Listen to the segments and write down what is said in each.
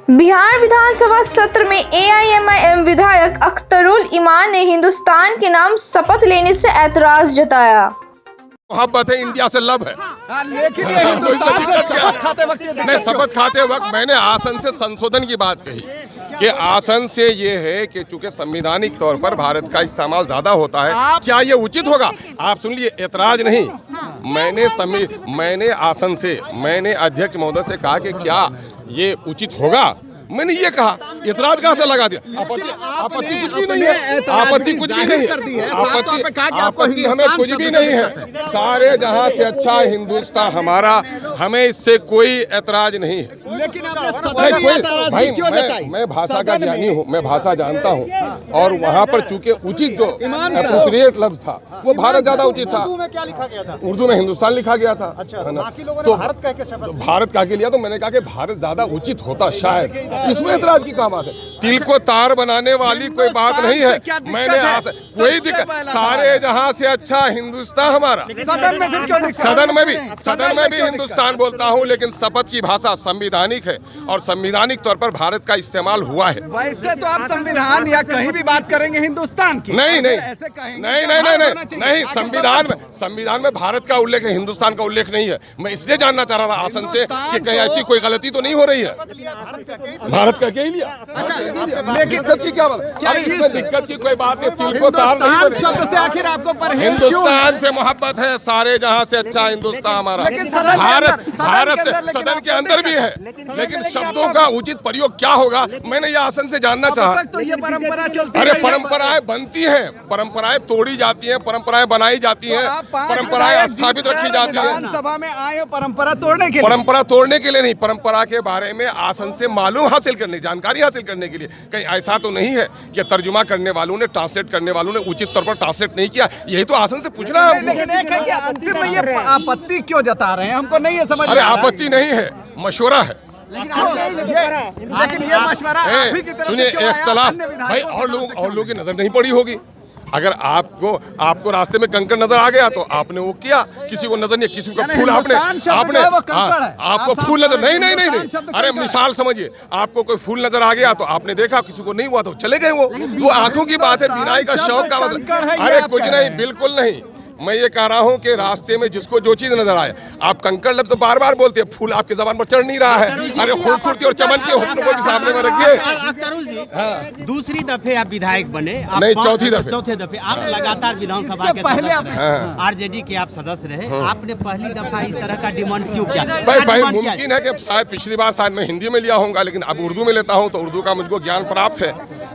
बिहार विधानसभा सत्र में एआईएमआईएम विधायक अख्तरुल इमान ने हिंदुस्तान के नाम शपथ लेने से ऐतराज जताया। मोहब्बत है, इंडिया से लव है। लेकिन नहीं, शपथ खाते वक्त मैंने आसन से संशोधन की बात कही कि आसन से ये है कि चूंकि संवैधानिक तौर पर भारत का इस्तेमाल ज्यादा होता है, क्या ये उचित होगा? आप सुन लिए, ऐतराज नहीं। मैंने आसन से, मैंने अध्यक्ष महोदय से कहा कि क्या ये उचित होगा। मैंने ये कहा, ऐतराज कहाँ से लगा दिया? आपत्ति कुछ भी नहीं है, आपत्ति कुछ भी नहीं है, आपत्ति हमें कुछ भी नहीं है। सारे जहां से अच्छा हिंदुस्तान हमारा, हमें इससे कोई ऐतराज नहीं है। लेकिन भाई मैं भाषा का ज्ञानी हूँ, मैं भाषा जानता हूँ, और वहाँ पर चूंकि उचित जो एप्रोप्रिएट लफ्ज था वो भारत ज्यादा उचित था। उर्दू में क्या लिखा गया था? उर्दू में हिंदुस्तान लिखा गया था। अच्छा, बाकी लोगों ने तो भारत कह के शपथ भारत कह के लिया, तो मैंने कहा कि भारत ज्यादा उचित होता शायद। इसमें ऐतराज की क्या बात है? तिल को तार बनाने वाली कोई बात नहीं है। मैंने कोई दिक्कत, सारे जहां से अच्छा हिंदुस्तान हमारा। सदन में फिर क्यों? सदन में भी हिंदुस्तान बोलता हूं, लेकिन शपथ की भाषा संवैधानिक है और संवैधानिक तौर पर भारत का इस्तेमाल हुआ है। वैसे तो आप संविधान या कहीं भी बात करेंगे हिंदुस्तान की, नहीं, संविधान में भारत का उल्लेख है, हिंदुस्तान का उल्लेख नहीं है। मैं इसलिए जानना चाह रहा था आसन से कि कहीं ऐसी कोई गलती तो नहीं हो रही है। भारत का क्या ही लिया? दिक्कत की क्या बात? अरे इसमें दिक्कत की कोई बात नहीं। तिल को तार नहीं शब्द से आखिर आपको हिंदुस्तान से मोहब्बत है, सारे जहां से अच्छा हिंदुस्तान हमारा। भारत से सदन के अंदर भी है, लेकिन शब्दों का उचित प्रयोग क्या होगा, मैंने ये आसन से जानना चाहा। तो ये परंपरा चलती, अरे परंपराएं बनती हैं, परंपराएं तोड़ी जाती हैं, परंपराएं बनाई जाती हैं, परंपराएं स्थापित रखी जाती हैं। विधानसभा में आए परंपरा तोड़ने के लिए, परंपरा तोड़ने के लिए नहीं, परंपरा के बारे में आसन से मालूम हासिल करने, जानकारी हासिल करने के लिए। कहीं ऐसा तो नहीं है कि तर्जुमा करने वालों ने, ट्रांसलेट करने वालों ने उचित तौर पर ट्रांसलेट नहीं किया। यही तो आसन से पूछना है। लेकिन एक है कि अंतिम में ये आपत्ति क्यों जता रहे हैं, हमको नहीं है समझ। अरे आपत्ति नहीं है, मशवरा है। लेकिन ये मशवरा सुनिए, इख्तलाफ भाई और लोगों की नजर नहीं पड़ी होगी। अगर आपको रास्ते में कंकड़ नजर आ गया तो आपने वो किया, किसी को नजर नहीं, किसी को फूल आपको फूल नजर नहीं। अरे मिसाल समझिए, आपको कोई फूल नजर आ गया तो आपने देखा, किसी को नहीं हुआ तो चले गए। वो आंखों की बात है, बीनाई का शौक का मसला। अरे कुछ नहीं, बिल्कुल नहीं। मैं ये कह रहा हूँ कि रास्ते में जिसको जो चीज नजर आए, आप कंकड़ लफ्ज़ तो बार बार बोलते हैं, फूल आपके जबान पर चढ़ नहीं रहा है। अरे खूबसूरती और चमन के हुस्न को भी सामने में रखिए। दूसरी दफे आप विधायक बने, नहीं चौथे दफे आप लगातार विधानसभा के पहले सदस्य रहे, आरजेडी के आप सदस्य रहे। आपने पहली दफा इस तरह का डिमांड क्यों किया? भाई मुमकिन है कि शायद पिछली बार शायद मैं हिंदी में लिया होऊंगा, लेकिन अब उर्दू में लेता हूँ तो उर्दू का मुझको ज्ञान प्राप्त है।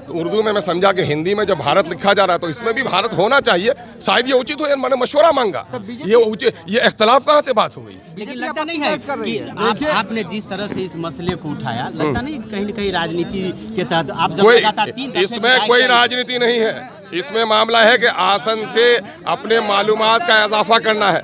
तो उर्दू में मैं समझा कि हिंदी में जब भारत लिखा जा रहा है तो इसमें भी भारत होना चाहिए, शायद ये उचित हो। मैंने मशवरा मांगा, ये इख्तलाफ कहाँ से बात हो गई? लेकिन लगता नहीं है कि आपने जिस तरह से इस मसले को उठाया, लगता नहीं कहीं न कहीं राजनीति के तहत आप जब लगातार 3 इसमें कोई राजनीति नहीं है। इसमें मामला है कि आसन से अपने मालूमात का इजाफा करना है।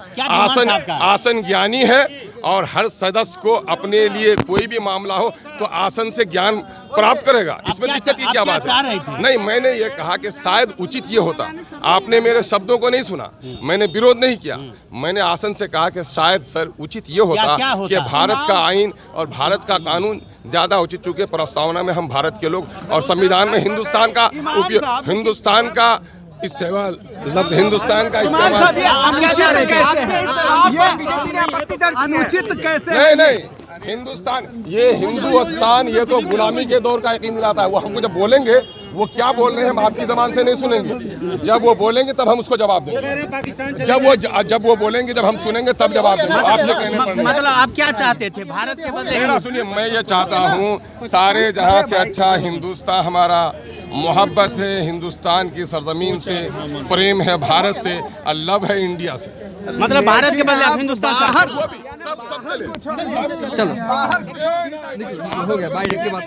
आसन ज्ञानी है और हर सदस्य को अपने लिए कोई भी मामला हो तो आसन से ज्ञान प्राप्त करेगा। इसमें दिक्कत की क्या बात है? नहीं, मैंने ये कहा कि शायद उचित ये होता। आपने मेरे शब्दों को नहीं सुना, मैंने विरोध नहीं किया। मैंने आसन से कहा कि शायद सर उचित ये होता कि भारत का आईन और भारत का कानून ज्यादा उचित, चूंकि प्रस्तावना में हम भारत के लोग और संविधान में हिंदुस्तान का उपयोग, हिंदुस्तान का इस्तेमाल, लफ्ज़ हिंदुस्तान का इस्तेमाल अनुचित कैसे? नहीं, हिंदुस्तान, ये हिंदुस्तान, ये तो गुलामी के दौर का यकीन दिलाता है। वो हमको जब बोलेंगे, वो क्या बोल रहे हैं हम आपकी जबान से नहीं सुनेंगे। जब वो बोलेंगे तब हम उसको जवाब देंगे। जब वो बोलेंगे, जब हम सुनेंगे तब जवाब देंगे। आप ये कहने पर मतलब आप क्या चाहते थे भारत के बदले? मेरा सुनिए, मैं ये चाहता हूँ सारे जहाँ से अच्छा हिंदुस्तान हमारा, मोहब्बत है हिंदुस्तान की सरजमीन से, प्रेम है भारत से, और लव है इंडिया से। मतलब भारत के बदले आप हिंदुस्तान सब चले। चलो हो गया भाई, एक बात